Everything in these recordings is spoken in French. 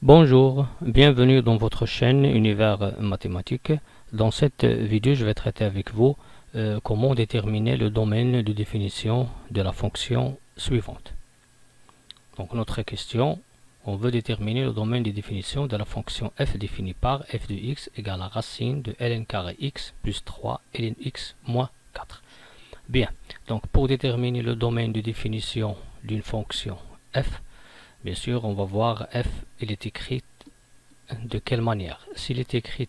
Bonjour, bienvenue dans votre chaîne Univers Mathématique. Dans cette vidéo, je vais traiter avec vous comment déterminer le domaine de définition de la fonction suivante. Donc notre question, on veut déterminer le domaine de définition de la fonction f définie par f de x égale à racine de ln carré x plus 3 ln x moins 4. Bien, donc pour déterminer le domaine de définition d'une fonction f, bien sûr, on va voir f, il est écrit de quelle manière. S'il est écrit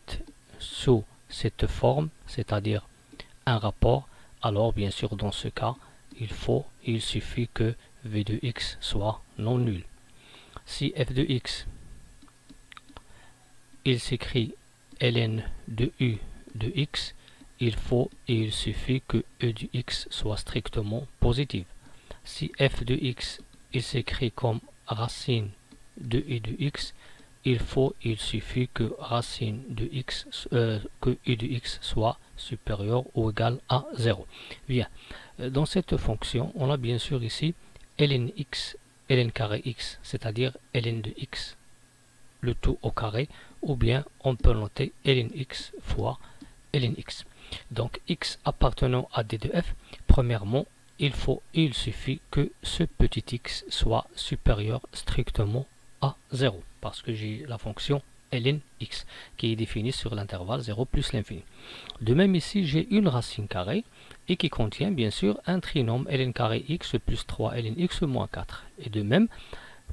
sous cette forme, c'est-à-dire un rapport, alors bien sûr dans ce cas, il suffit que v de x soit non nul. Si f de x, il s'écrit ln de u de x, il suffit que e de x soit strictement positive. Si f de x, il s'écrit comme racine de e de x, il suffit que racine de x, que e de x soit supérieur ou égal à 0. Bien, dans cette fonction, on a bien sûr ici ln x, ln carré x, c'est-à-dire ln de x, le tout au carré, ou bien on peut noter ln x fois ln x. Donc x appartenant à d de f, premièrement, il suffit que ce petit x soit supérieur strictement à 0, parce que j'ai la fonction ln x qui est définie sur l'intervalle 0 plus l'infini. De même ici, j'ai une racine carrée et qui contient bien sûr un trinôme ln carré x plus 3 ln x moins 4. Et de même,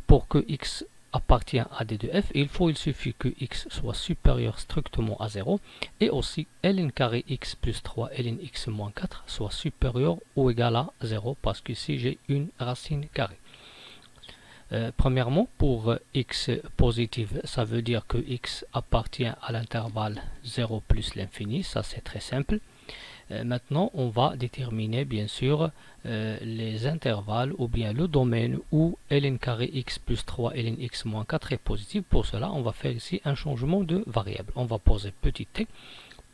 pour que x appartient à d de f, il suffit que x soit supérieur strictement à 0 et aussi ln carré x plus 3 ln x moins 4 soit supérieur ou égal à 0 parce qu'ici j'ai une racine carrée. Premièrement, pour x positive, ça veut dire que x appartient à l'intervalle 0 plus l'infini, ça c'est très simple. Maintenant, on va déterminer bien sûr les intervalles ou bien le domaine où ln carré x plus 3 ln x moins 4 est positif. Pour cela, on va faire ici un changement de variable. On va poser petit t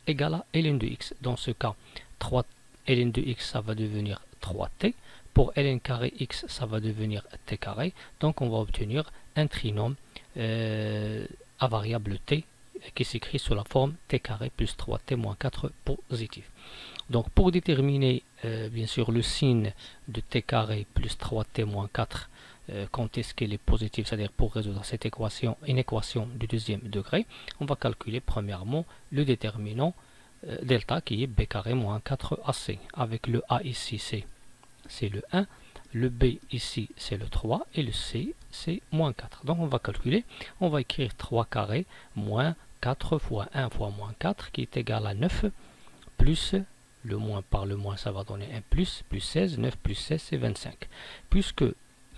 égale à ln de x. Dans ce cas, 3 ln de x, ça va devenir 3t. Pour ln carré x, ça va devenir t carré. Donc, on va obtenir un trinôme à variable t qui s'écrit sous la forme t carré plus 3t moins 4 positif. Donc pour déterminer bien sûr le signe de t carré plus 3t moins 4 quand est-ce qu'elle est positive, c'est-à-dire pour résoudre cette équation, une équation du deuxième degré, on va calculer premièrement le déterminant delta qui est b carré moins 4ac. Avec le a ici c'est le 1, le b ici c'est le 3 et le c c'est moins 4. Donc on va calculer, on va écrire 3 carré moins 4 fois 1 fois moins 4 qui est égal à 9 plus le moins par le moins ça va donner un plus 16, 9 plus 16 c'est 25. Puisque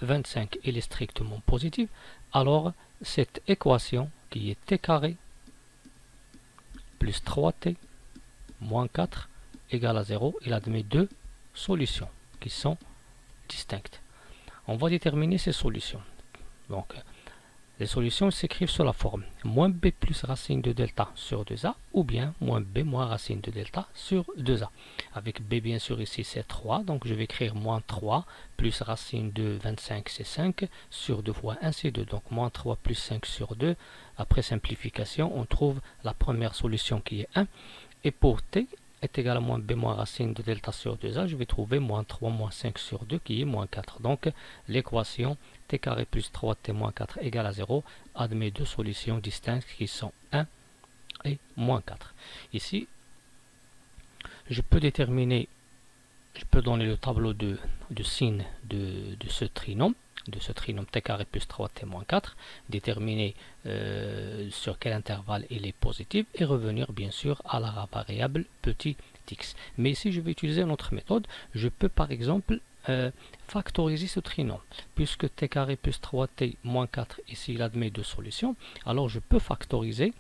25 est strictement positif, alors cette équation qui est t carré plus 3t moins 4 égale à 0, il admet deux solutions qui sont distinctes. On va déterminer ces solutions. Donc les solutions s'écrivent sous la forme moins b plus racine de delta sur 2a ou bien moins b moins racine de delta sur 2a. Avec b bien sûr ici c'est 3, donc je vais écrire moins 3 plus racine de 25 c'est 5 sur 2 fois 1 c'est 2. Donc moins 3 plus 5 sur 2. Après simplification on trouve la première solution qui est 1. Et pour t est égal à moins b moins racine de delta sur 2a, je vais trouver moins 3 moins 5 sur 2 qui est moins 4. Donc l'équation t carré plus 3t moins 4 égale à 0 admet deux solutions distinctes qui sont 1 et moins 4. Ici, je peux donner le tableau de signe de ce trinôme t carré plus 3t moins 4, déterminer sur quel intervalle il est positif et revenir bien sûr à la variable petit x. Mais ici je vais utiliser une autre méthode, je peux par exemple factoriser ce trinôme, puisque t carré plus 3t moins 4 ici il admet deux solutions, alors je peux factoriser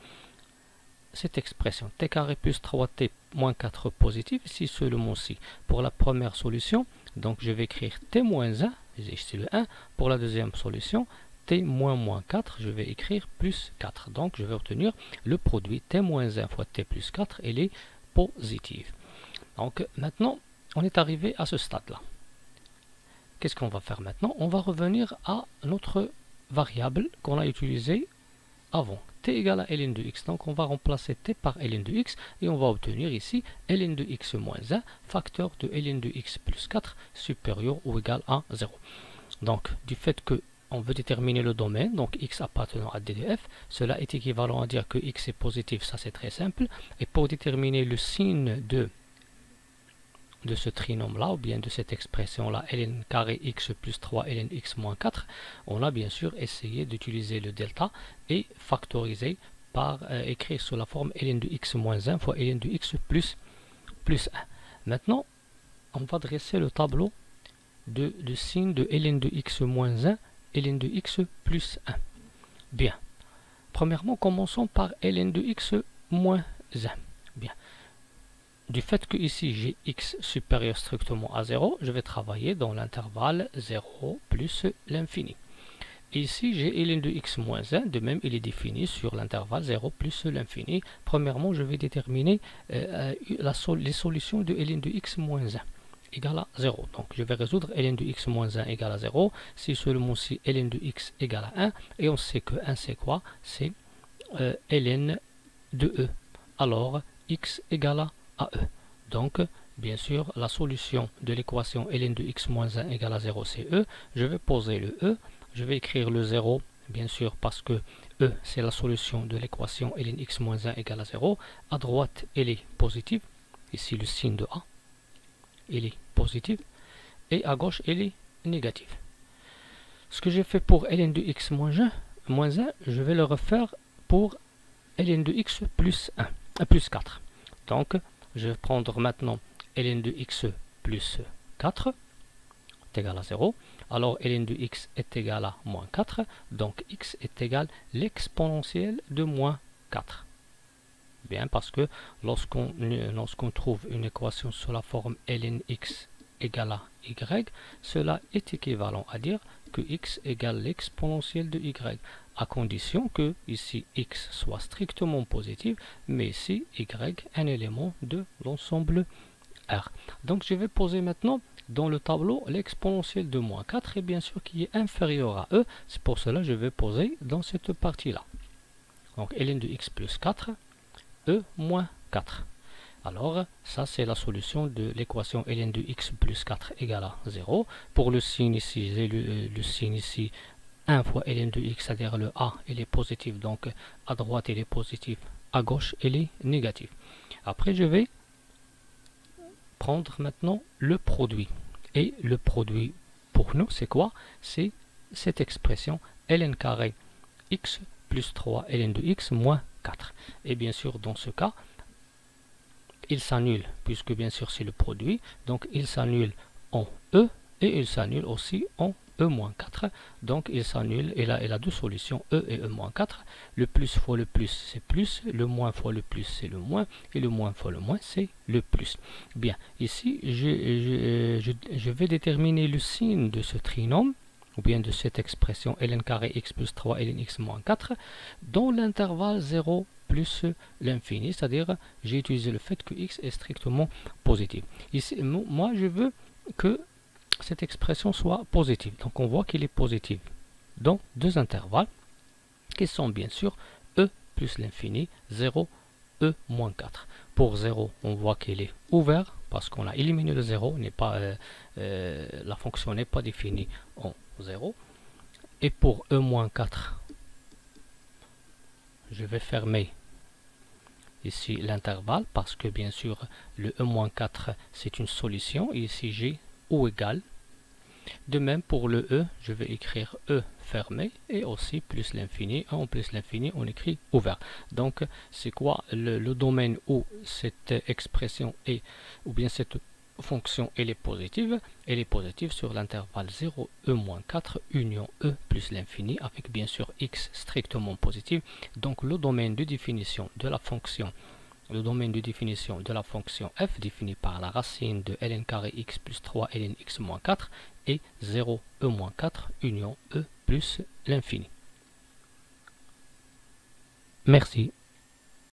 cette expression t carré plus 3t moins 4 positif, ici seulement-ci pour la première solution, donc je vais écrire t moins 1, ici le 1, pour la deuxième solution t moins 4, je vais écrire plus 4, donc je vais obtenir le produit t moins 1 fois t plus 4, elle est positive. Donc maintenant on est arrivé à ce stade là. Qu'est-ce qu'on va faire maintenant? On va revenir à notre variable qu'on a utilisée avant t égale à ln de x. Donc on va remplacer t par ln de x et on va obtenir ici ln de x moins 1 facteur de ln de x plus 4 supérieur ou égal à 0. Donc du fait que on veut déterminer le domaine, donc x appartenant à DDF, cela est équivalent à dire que x est positif, ça c'est très simple. Et pour déterminer le signe de ce trinôme là, ou bien de cette expression là, ln carré x plus 3 ln x moins 4, on a bien sûr essayé d'utiliser le delta et factoriser par écrire sous la forme ln de x moins 1 fois ln de x plus 1. Maintenant, on va dresser le tableau de signe de ln de x moins 1 ln de x plus 1. Bien. Premièrement, commençons par ln de x moins 1. Bien. Du fait que ici j'ai x supérieur strictement à 0, je vais travailler dans l'intervalle 0 plus l'infini. Ici j'ai ln de x moins 1, de même il est défini sur l'intervalle 0 plus l'infini. Premièrement, je vais déterminer les solutions de ln de x moins 1 égale à 0. Donc je vais résoudre ln de x moins 1 égale à 0, si seulement si ln de x égale à 1, et on sait que 1 c'est quoi? C'est ln de e. Alors x égale à e. Donc bien sûr la solution de l'équation ln de x moins 1 égale à 0 c'est e. Je vais poser le e, je vais écrire le 0 bien sûr parce que e c'est la solution de l'équation ln x moins 1 égale à 0. À droite elle est positive, ici le signe de a il est positif, et à gauche il est négatif. Ce que j'ai fait pour ln de x moins 1, je vais le refaire pour ln de x plus 4. Donc je vais prendre maintenant ln de x plus 4 est égal à 0. Alors ln de x est égal à moins 4, donc x est égal à l'exponentielle de moins 4. Bien, parce que lorsqu'on trouve une équation sous la forme ln x égale à y, cela est équivalent à dire que x égale l'exponentielle de y, à condition que ici x soit strictement positif, mais ici y un élément de l'ensemble R. Donc je vais poser maintenant dans le tableau l'exponentielle de moins 4, et bien sûr qui est inférieur à e, c'est pour cela que je vais poser dans cette partie-là. Donc ln de x plus 4, e moins 4. Alors ça c'est la solution de l'équation ln de x plus 4 égale à 0. Pour le signe ici, j'ai le signe ici 1 fois ln de x, c'est-à-dire le a il est positif, donc à droite il est positif, à gauche il est négatif. Après je vais prendre maintenant le produit, et le produit pour nous c'est quoi? C'est cette expression ln carré x plus 3 ln de x moins 4. Et bien sûr dans ce cas il s'annule, puisque bien sûr c'est le produit, donc il s'annule en e et il s'annule aussi en e-4. Donc il s'annule, et là il a deux solutions, e et e-4. Le plus fois le plus c'est plus, le moins fois le plus c'est le moins, et le moins fois le moins c'est le plus. Bien, ici je vais déterminer le signe de ce trinôme, ou bien de cette expression ln carré x plus 3 ln x moins 4 dans l'intervalle 0 plus l'infini, c'est-à-dire j'ai utilisé le fait que x est strictement positif. Ici, moi je veux que cette expression soit positive, donc on voit qu'il est positif dans deux intervalles qui sont bien sûr e plus l'infini, 0, e moins 4. Pour 0, on voit qu'il est ouvert parce qu'on a éliminé le 0, la fonction n'est pas définie en 0. Et pour e moins 4, je vais fermer ici l'intervalle parce que bien sûr le e moins 4 c'est une solution, et ici j'ai ou égal. De même pour le e, je vais écrire e fermé, et aussi plus l'infini, en plus l'infini on écrit ouvert. Donc c'est quoi le domaine où cette expression est, ou bien cette fonction elle est positive? Elle est positive sur l'intervalle 0 e moins 4 union e plus l'infini, avec bien sûr x strictement positif. Donc le domaine de définition de la fonction f défini par la racine de ln carré x plus 3 ln x moins 4 est 0 e moins 4 union e plus l'infini. Merci.